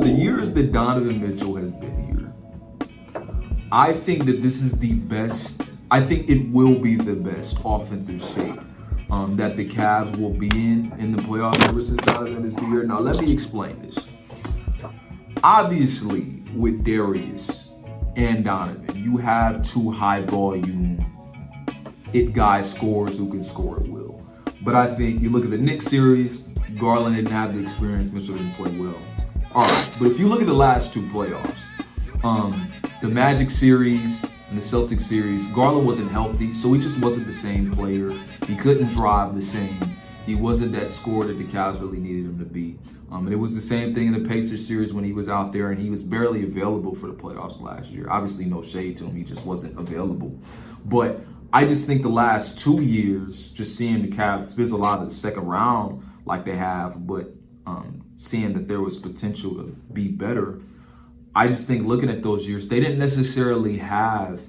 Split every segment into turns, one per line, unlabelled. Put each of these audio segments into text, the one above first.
the years that Donovan Mitchell has been here, I think that this is the best. I think it will be the best offensive shape that the Cavs will be in the playoffs ever since Donovan has been here. Now, let me explain this. Obviously, with Darius and Donovan, you have two high-volume guy scorers who can score at will. But I think you look at the Knicks series, Garland didn't have the experience, Mitchell didn't play well. All right, but if you look at the last two playoffs, the Magic series and the Celtics series, Garland wasn't healthy, so he just wasn't the same player. He couldn't drive the same. He wasn't that scorer that the Cavs really needed him to be. And it was the same thing in the Pacers series when he was out there, and he was barely available for the playoffs last year. Obviously, no shade to him. He just wasn't available. But I just think the last 2 years, just seeing the Cavs fizzle out of the second round like they have, but seeing that there was potential to be better, I just think looking at those years, they didn't necessarily have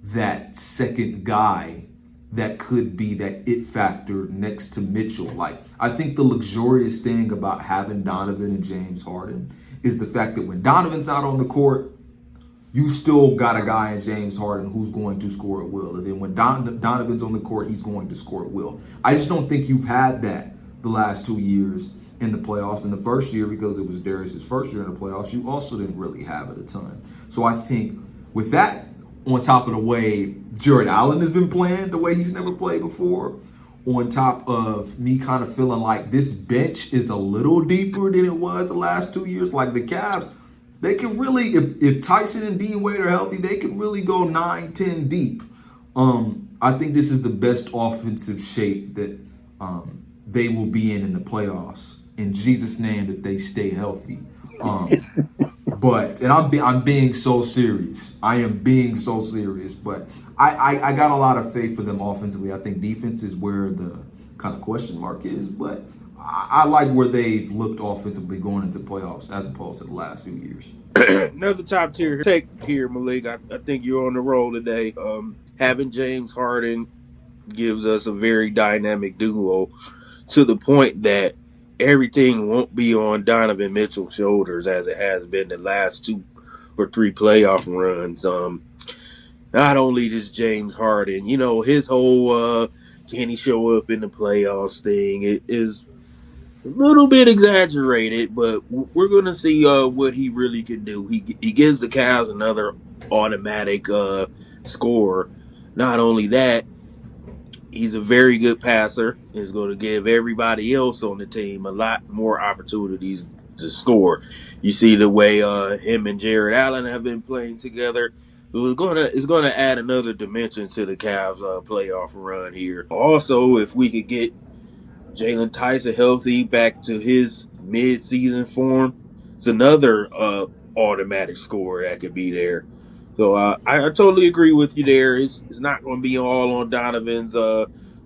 that second guy that could be that it factor next to Mitchell. Like, I think the luxurious thing about having Donovan and James Harden is the fact that when Donovan's out on the court, you still got a guy in James Harden who's going to score at will. And then when Donovan's on the court, he's going to score at will. I just don't think you've had that the last 2 years in the playoffs. In the first year, because it was Darius' first year in the playoffs, you also didn't really have it a ton. So I think with that, on top of the way Jarrett Allen has been playing, the way he's never played before, on top of me kind of feeling like this bench is a little deeper than it was the last 2 years. Like the Cavs, they can really, if Tyson and Dean Wade are healthy, they can really go 9-10 deep. I think this is the best offensive shape that they will be in the playoffs. In Jesus' name, that they stay healthy. But I'm being so serious. I am being so serious. But I got a lot of faith for them offensively. I think defense is where the kind of question mark is. But I like where they've looked offensively going into playoffs as opposed to the last few years.
Another top tier take here, Maliq. I think you're on the roll today. Having James Harden gives us a very dynamic duo to the point that everything won't be on Donovan Mitchell's shoulders as it has been the last 2 or 3 playoff runs. Not only just James Harden, his whole can he show up in the playoffs thing, it is a little bit exaggerated, but we're going to see what he really can do. He gives the Cavs another automatic score. Not only that, he's a very good passer. He's going to give everybody else on the team a lot more opportunities to score. You see the way him and Jarrett Allen have been playing together. It's going to add another dimension to the Cavs playoff run here. Also, if we could get Jaylon Tyson healthy back to his mid-season form, it's another automatic score that could be there. So I totally agree with you there. It's not going to be all on Donovan's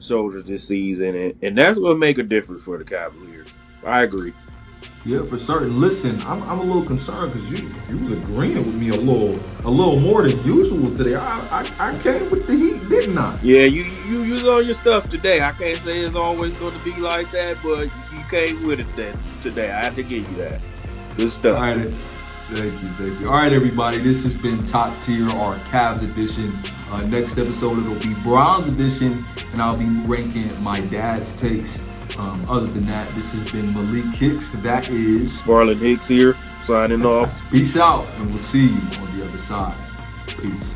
shoulders this season, and that's going to make a difference for the Cavaliers. I agree.
Yeah, for certain. Listen, I'm a little concerned because you was agreeing with me a little more than usual today. I came with the heat, didn't I?
Yeah, you use all your stuff today. I can't say it's always going to be like that, but you came with it today. I have to give you that. Good stuff.
All right, thank you. All right, everybody, this has been Top Tier, our Cavs edition. Next episode, it'll be Browns edition, and I'll be ranking my dad's takes. Other than that, this has been Maliq Hicks. That is
Marlon Hicks here, signing off.
Peace out, and we'll see you on the other side. Peace.